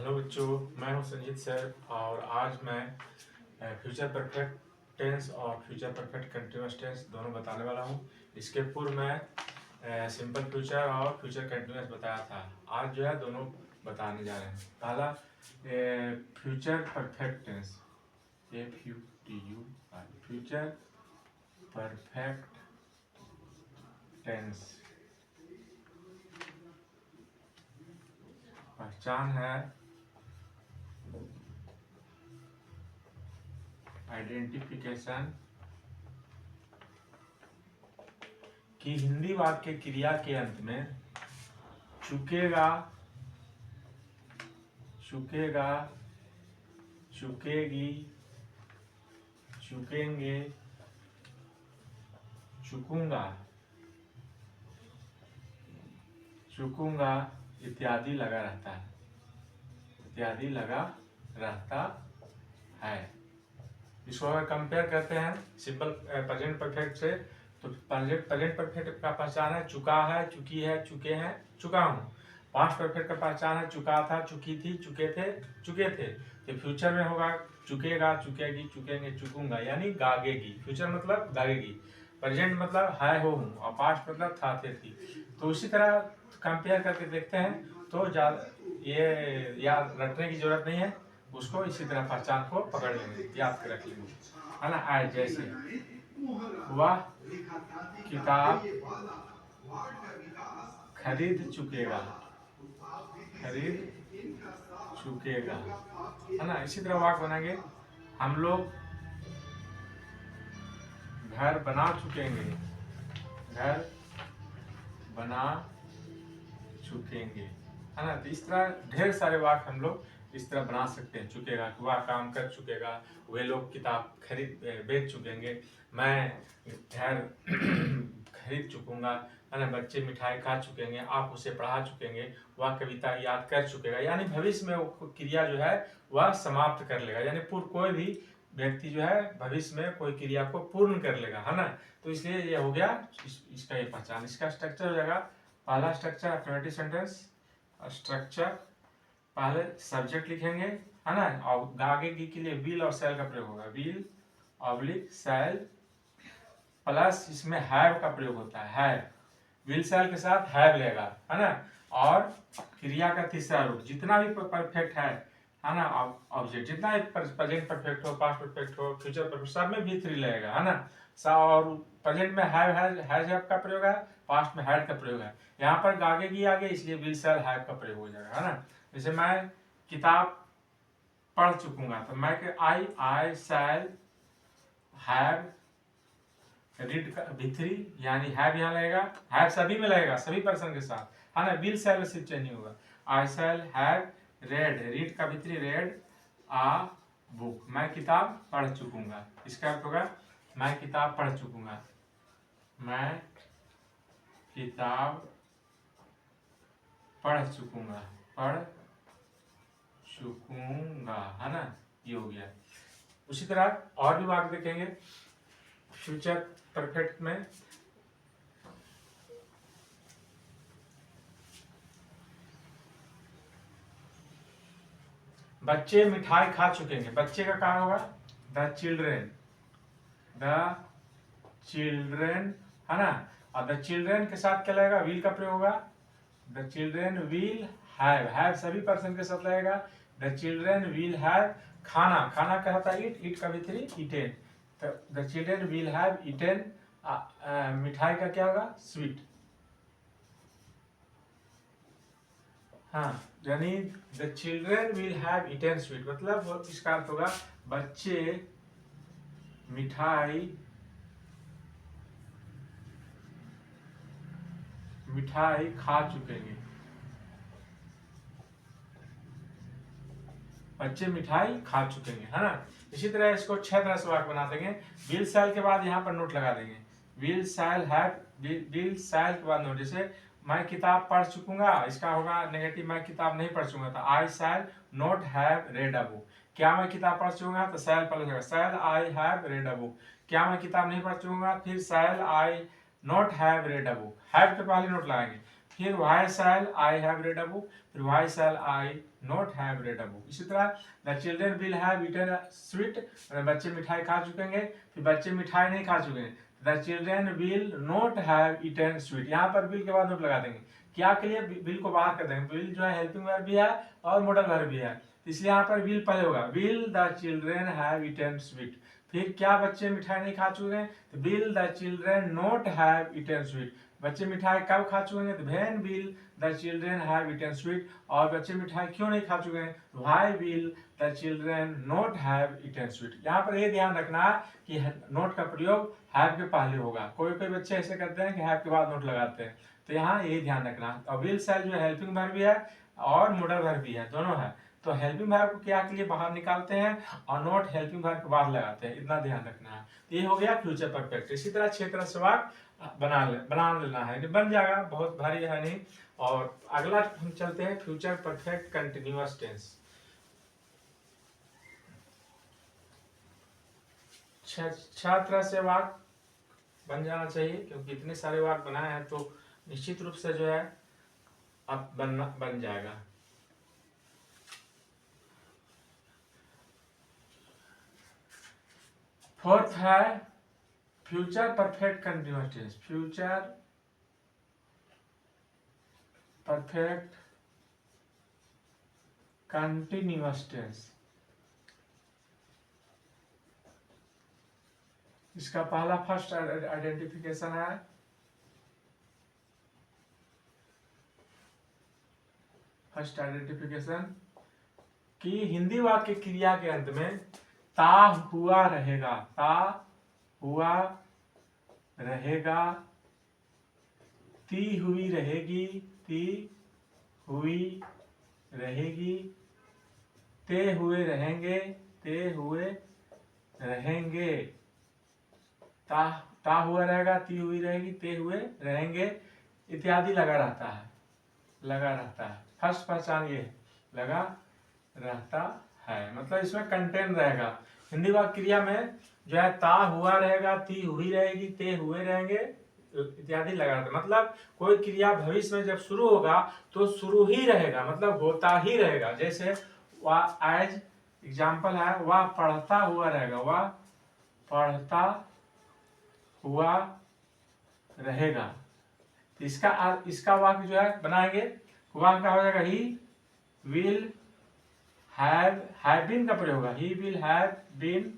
Hello बच्चों, मैं हूं संजीत सर और आज मैं फ्यूचर परफेक्ट टेंस और फ्यूचर परफेक्ट कंटिन्यूअस टेंस दोनों बताने वाला हूं। इसके पूर्व मैं सिंपल फ्यूचर और फ्यूचर कंटिन्यूअस बताया था। आज जो है दोनों बताने जा रहे हैं। पहला future perfect tense, FUTUR future perfect tense. पहचान है आइडेंटिफिकेशन कि हिंदी वाक्य क्रिया के अंत में चुकेगा, चुकेगा, चुकेगी, चुकेंगे, चुकूंगा, चुकूंगा इत्यादि लगा रहता है, इत्यादि लगा रहता है। इसको अगर कंपेयर करते हैं सिंपल प्रेजेंट परफेक्ट से, तो प्रेजेंट परफेक्ट का पहचान है चुका है, चुकी है, चुके हैं, चुका हूँ। पास्ट परफेक्ट का पहचान है चुका था, चुकी थी, चुके थे, चुके थे। तो फ्यूचर में होगा चुकेगा, चुकेगी, चुकेंगे, चुकूंगा, यानी गागेगी। फ्यूचर मतलब गागेगी, प्रेजेंट मतलब है हो हूँ, और पास्ट मतलब था थे थी। तो उसी तरह कंपेयर करके देखते हैं तो ये याद रटने की जरूरत नहीं है, उसको इसी तरह पहचान को पकड़ लेंगे, याद कर रख लेंगे, है ना। आज जैसे वह किताब खरीद चुकेगा, खरीद चुकेगा, है ना। इसी तरह वाक्य बनाएंगे, हम लोग घर बना चुकेंगे, घर बना चुकेंगे, है ना। तो इस तरह ढेर सारे वाक्य हम लोग इस तरह बना सकते हैं। चुकेगा, वह काम कर चुकेगा, वे लोग किताब बेच चुकेंगे, मैं घर खरीद चुकूंगा, है ना। बच्चे मिठाई खा चुकेंगे, आप उसे पढ़ा चुकेंगे, वह कविता याद कर चुकेगा, यानी भविष्य में वो क्रिया जो है वह समाप्त कर लेगा, यानी पूर्व कोई भी व्यक्ति जो है भविष्य में कोई क्रिया को पूर्ण कर लेगा, है ना। तो इसलिए ये हो गया इसका ये पहचान। इसका स्ट्रक्चर हो जाएगा, पहला स्ट्रक्चर अफर्मेटिव सेंटेंस स्ट्रक्चर, पहले सब्जेक्ट लिखेंगे, है ना, और आगे के लिए विल और सेल का प्रयोग होगा, विल ऑब्लिक सेल, प्लस इसमें हैव का प्रयोग होता है, हैव, विल सेल के साथ हैव लेगा, है ना। और क्रिया का तीसरा रूप जितना भी परफेक्ट है ना, ऑब्जेक्ट जितना भी प्रेजेंट परफेक्ट हो, पास्ट परफेक्ट हो, फ्यूचर परफेक्ट, सब में भी थ्री लगेगा, है ना। और प्रेजेंट में हैव का प्रयोग है, पास्ट में हैड का प्रयोग है। यहाँ पर गागेगी आगे, इसलिए विल सेल हैव का प्रयोग हो जाएगा, है ना। जैसे मैं किताब पढ़ चुकूंगा, तो मैं आई सेल हैव रीड का भित्री, यानी हैव यहाँ लगेगा, हैव सभी में लगेगा, सभी पर्सन के साथ, है ना। विल सेल सिर्फ चेंज नहीं होगा। आई सेल हैव रेड, रीड का भित्री रेड आ बुक, मैं किताब पढ़ चुकूंगा। इसका अर्थ होगा मैं किताब पढ़ चुकूंगा, मैं किताब पढ़ चुकूंगा, पढ़ चुकूंगा, है ना। ये हो गया। उसी तरह और भी वाक्य देखेंगे फ्यूचर परफेक्ट में। बच्चे मिठाई खा चुकेंगे, बच्चे का कहा होगा द चिल्ड्रेन, द चिल्ड्रेन, है ना। और द चिल्ड्रेन के साथ क्या लगेगा, विल का प्रयोग होगा, द चिल्ड्रेन विल हैव सभी पर्सन के साथ लगेगा, द चिल्ड्रेन विल हैव खाना, खाना क्या होता है ईट, ईट का भी थ्री ईटेन, तो the children will have eaten, मिठाई का क्या होगा स्वीट, हाँ, यानी the children will have eaten sweet, मतलब इसका अर्थ होगा बच्चे मिठाई मिठाई खा चुकेंगे, बच्चे मिठाई खा चुकेंगे, है ना। इसी तरह इसको 6 तरह से वाक्य बना देंगे। विल सेल के बाद यहाँ पर नोट लगा देंगे, will sell have, will sell के बाद नोट, जैसे मैं किताब पढ़ चुकूंगा, इसका होगा नेगेटिव, मैं किताब नहीं पढ़ चुका, तो I shall not have read a book. क्या मैं किताब पढ़ चुकूंगा, तो सेल पर लगेगा, shall I have read a book. क्या मैं किताब नहीं पढ़ चुकूंगा, फिर shall I not have read a book, have के पहले नोट लगाएंगे। फिर why shall I have read a book, फिर why shall I not have read a book। इसी तरह the children will have eaten a sweet, बच्चे मिठाई खा चुकेंगे, फिर बच्चे मिठाई नहीं खा चुके हैं, the children will not have eaten sweet। यहाँ पर will के बाद नोट लगा देंगे, क्या के लिए will को बाहर कर देंगे, will जो है हेल्पिंग वर्ब भी है और मॉडल वर्ब भी है, इसलिए यहाँ पर will पहले होगा, will the children have eaten sweet। फिर क्या बच्चे मिठाई नहीं खा चुके हैं, तो will the children not have eaten sweet। बच्चे मिठाई कब खा चुके हैं, तो when will the children have eaten sweet। और बच्चे मिठाई क्यों नहीं खा चुके हैं, why will the children not have eaten sweet। यहाँ पर ये ध्यान रखना कि नोट का प्रयोग have के पहले होगा, कोई कोई बच्चे ऐसे करते हैं कि have के बाद नोट लगाते हैं, तो यहाँ ये ध्यान रखना। और will shall जो हेल्पिंग वर्ब भी है और मॉडल वर्ब भी है, दोनों है, तो हेल्पिंग वर्ब को क्या के लिए बाहर निकालते हैं और नोट हेल्पिंग वर्ब के बाद लगाते हैं, इतना ध्यान रखना है। तो ये हो गया फ्यूचर परफेक्ट। इसी तरह 6 तरह से वाक्य बना लेना है, बन जाएगा, बहुत भारी है नहीं। और अगला हम चलते हैं फ्यूचर परफेक्ट कंटिन्यूअस टेंस। 6 तरह से वाक्य बन जाना चाहिए, क्योंकि इतने सारे वाक्य बनाए हैं तो निश्चित रूप से जो है अब बन जाएगा। फोर्थ है future perfect continuous tense. Future perfect continuous tense, इसका पहला फर्स्ट आइडेंटिफिकेशन है कि हिंदी वाक्य क्रिया के अंत में ता हुआ रहेगा, ता हुआ रहेगा, ती हुई रहेगी, ती हुई रहेगी, ते हुए रहेंगे, ते हुए रहेंगे, ता हुआ रहेगा, ती हुई रहेगी, ते हुए रहेंगे इत्यादि लगा रहता है, लगा रहता है। फर्स्ट पहचान ये लगा रहता है, मतलब इसमें कंटेन रहेगा। हिंदी वाक्य क्रिया में जो है ता हुआ रहेगा, ती हुई रहेगी, ते हुए रहेंगे इत्यादि लगा रहता है। मतलब कोई क्रिया भविष्य में जब शुरू होगा तो शुरू ही रहेगा, मतलब होता ही रहेगा। जैसे वह एज एग्जाम्पल है, वह पढ़ता हुआ रहेगा, वह पढ़ता हुआ रहेगा। इसका वाक्य जो है बनाएंगे, वाक्य क्या हो जाएगा, ही विल हैव बीन का प्रयोग होगा, he will have been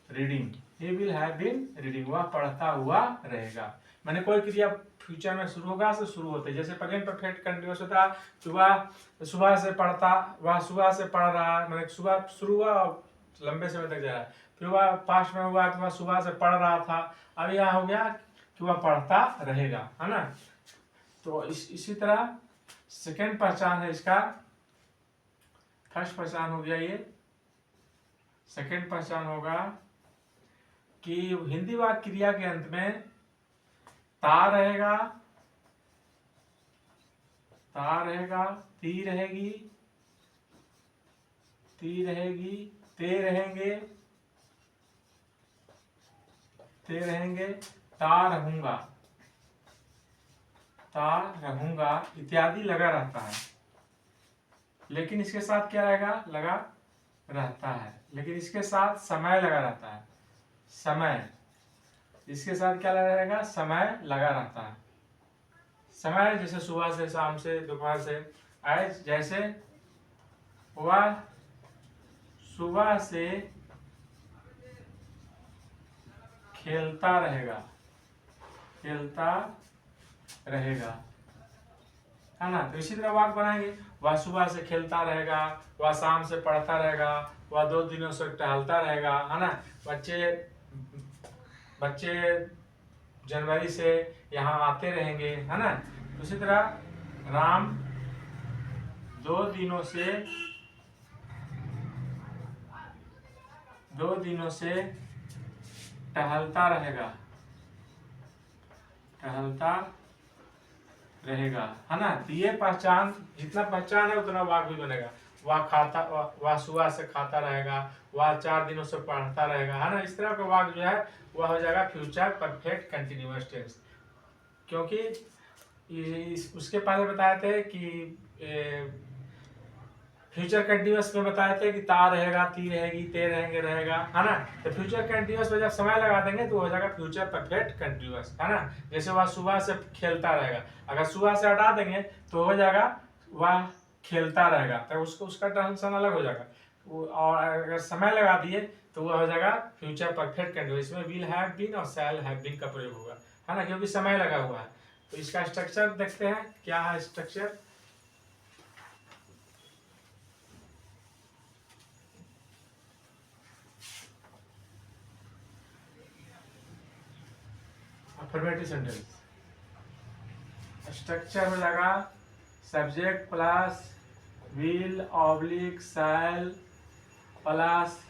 reading, he will have been reading, वह पढ़ता हुआ रहेगा। मैंने कोई क्रिया फ्यूचर में शुरू होगा से शुरू होते, जैसे प्रेजेंट परफेक्ट कंटिन्यूअस होता है, सुबह से पढ़ता, वह सुबह से पढ़ रहा है, मैंने सुबह शुरू हुआ और लंबे समय तक जा रहा है। फिर वह पास्ट में हुआ कि वह सुबह से पढ़ रहा था, अब यहाँ हो गया कि वह पढ़ता रहेगा, है ना। तो इसी तरह सेकेंड पहचान है इसका, फर्स्ट पहचान हो गया ये, सेकेंड पहचान होगा कि हिंदी वाक्य क्रिया के अंत में ता रहेगा, ता रहेगा, ती रहेगी, ती रहेगी, ते रहेंगे, ते रहेंगे, ता रहूंगा, ता रहूंगा इत्यादि लगा रहता है। लेकिन इसके साथ क्या रहेगा, लगा रहता है, लेकिन इसके साथ समय लगा रहता है, समय, इसके साथ क्या लगा रहेगा, समय लगा रहता है। समय जैसे सुबह से, शाम से, दोपहर से, आज जैसे वह सुबह से खेलता रहेगा, खेलता रहेगा, है ना। तो इसी तरह वाक्य बनाएंगे, वह सुबह से खेलता रहेगा, वह शाम से पढ़ता रहेगा, वह 2 दिनों से टहलता रहेगा, है ना। बच्चे जनवरी से यहाँ आते रहेंगे, है ना। उसी तरह राम 2 दिनों से टहलता रहेगा, टहलता रहेगा, है ना। तो ये पहचान, जितना पहचान है उतना वाक्य भी बनेगा। वह सुबह से खाता रहेगा, वह 4 दिनों से पढ़ता रहेगा, है ना। इस तरह का वाक्य जो है वह हो जाएगा फ्यूचर परफेक्ट कंटिन्यूअस टेंस, क्योंकि उसके पहले बताए थे कि फ्यूचर कंटिन्यूअस में बताए थे कि ता रहेगा, ती रहेगी, ते रहेंगे, रहेगा, है ना। तो फ्यूचर कंटिन्यूअस में जब समय लगा देंगे तो हो जाएगा फ्यूचर परफेक्ट कंटिन्यूअस, है ना। जैसे वह सुबह से खेलता रहेगा, अगर सुबह से हटा देंगे तो हो जाएगा वह खेलता रहेगा, तो उसको उसका ट्रांसलेशन अलग हो जाएगा। और अगर समय लगा दिए तो वह हो जाएगा फ्यूचर परफेक्ट कंटिन्यूअस। इसमें विल हैव बीन और शैल हैव बीन का प्रयोग होगा, है ना, क्योंकि समय लगा हुआ है। तो इसका स्ट्रक्चर देखते हैं क्या है स्ट्रक्चर। अफर्मेटिव सेंटेंस स्ट्रक्चर हो जाएगा subject plus will oblique shall plus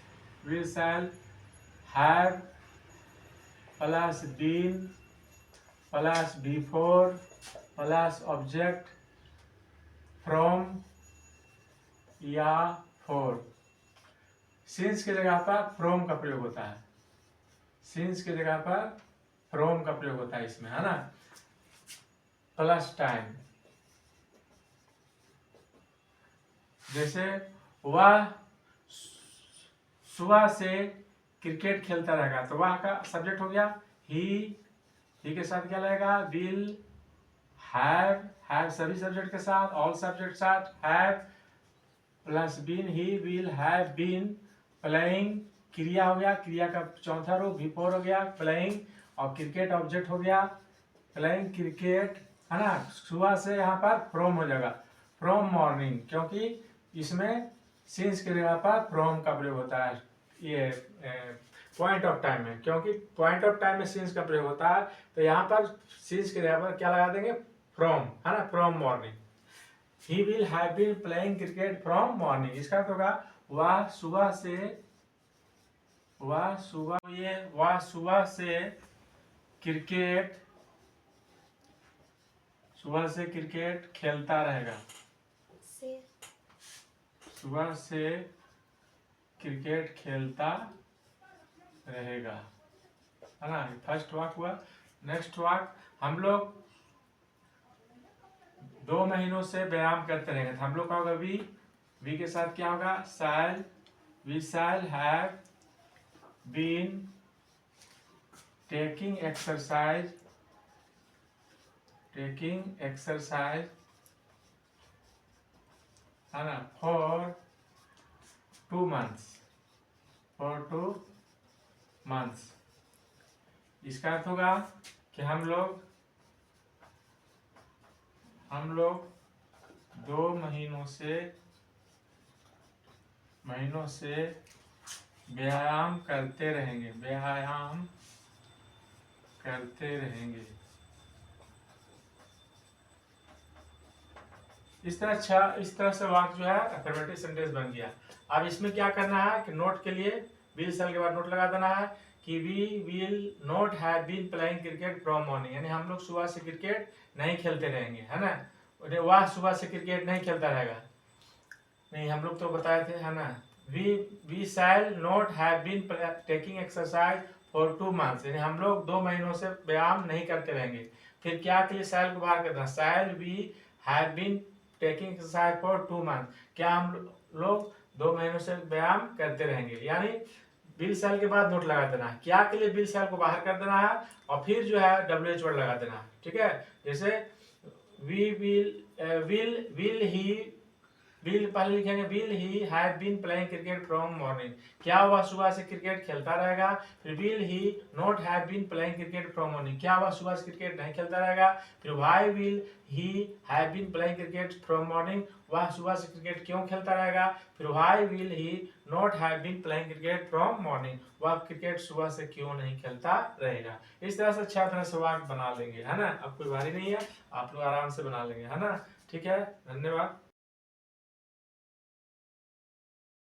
will shall have plus been plus before plus object from या फॉर। सिंस की जगह पर फ्रॉम का प्रयोग होता है, सिंस की जगह पर फ्रॉम का प्रयोग होता है इसमें, है ना। प्लस टाइम, जैसे वह सुबह से क्रिकेट खेलता रहेगा, तो वह का सब्जेक्ट हो गया ही के साथ क्या लगेगा विल, हैव सभी सब्जेक्ट के साथ, ऑल सब्जेक्ट साथ, have plus been, he will have been playing, क्रिया हो गया, क्रिया का चौथा रूप बिफोर हो गया प्लेइंग, और क्रिकेट ऑब्जेक्ट हो गया प्लेइंग क्रिकेट, है ना। सुबह से यहाँ पर फ्रॉम हो जाएगा फ्रॉम मॉर्निंग, क्योंकि इसमें सिंस की जगह पर फ्रॉम का प्रयोग होता है ये पॉइंट ऑफ टाइम में, क्योंकि पॉइंट ऑफ टाइम में सिंस का प्रयोग होता है। तो यहाँ पर सिंस की जगह पर क्या लगा देंगे फ्रॉम, है ना, from morning. He will have been playing cricket from morning, इसका तो होगा वह सुबह से क्रिकेट खेलता रहेगा, सुबह से क्रिकेट खेलता रहेगा, है ना। फर्स्ट वाक हुआ। नेक्स्ट वाक, हम लोग 2 महीनों से व्यायाम करते रहेंगे, तो हम लोग का होगा वी के साथ क्या होगा shall, we shall have been taking exercise है ना फॉर 2 मंथ्स। इसका अर्थ होगा कि हम लोग 2 महीनों से व्यायाम करते रहेंगे, इस तरह से वाक्य जो है अफर्मेटिव सेंटेंस बन गया। अब इसमें क्या करना है कि नोट के लिए विल शैल के बाद नोट लगा देना है कि we will not have been playing cricket from morning, यानी हम लोग सुबह से क्रिकेट नहीं खेलते रहेंगे, है ना। वह सुबह से क्रिकेट नहीं खेलता रहेगा, नहीं, हम लोग तो बताए थे, है ना। We shall not have been taking exercise for 2 months, यानी हम लोग 2 महीनों से व्यायाम नहीं करते रहेंगे। फिर क्या के लिए शैल को बाहर करना, shall we have been taking exercise for 2 month, क्या हम लोग 2 महीनों से व्यायाम करते रहेंगे, यानी बिल शैल के बाद नोट लगा देना है, क्या के लिए बिल शैल को बाहर कर देना है, और फिर जो है WH वर्ड लगा देना है, ठीक है। जैसे वी विल पहले लिखेंगे will he have been playing cricket from morning, क्या हुआ सुबह से क्रिकेट खेलता रहेगा। फिर will he not have been playing cricket from morning, क्या हुआ सुबह से क्रिकेट नहीं खेलता रहेगा। फिर why will he have been playing cricket from morning, वह सुबह से क्रिकेट क्यों खेलता रहेगा। फिर why will he not have been playing cricket from morning, वह क्रिकेट सुबह से क्यों नहीं खेलता रहेगा। इस तरह से अच्छा तरह से वाक्य बना लेंगे, है ना। अब कोई भारी नहीं है, आप लोग आराम से बना लेंगे, है ना। ठीक है, धन्यवाद।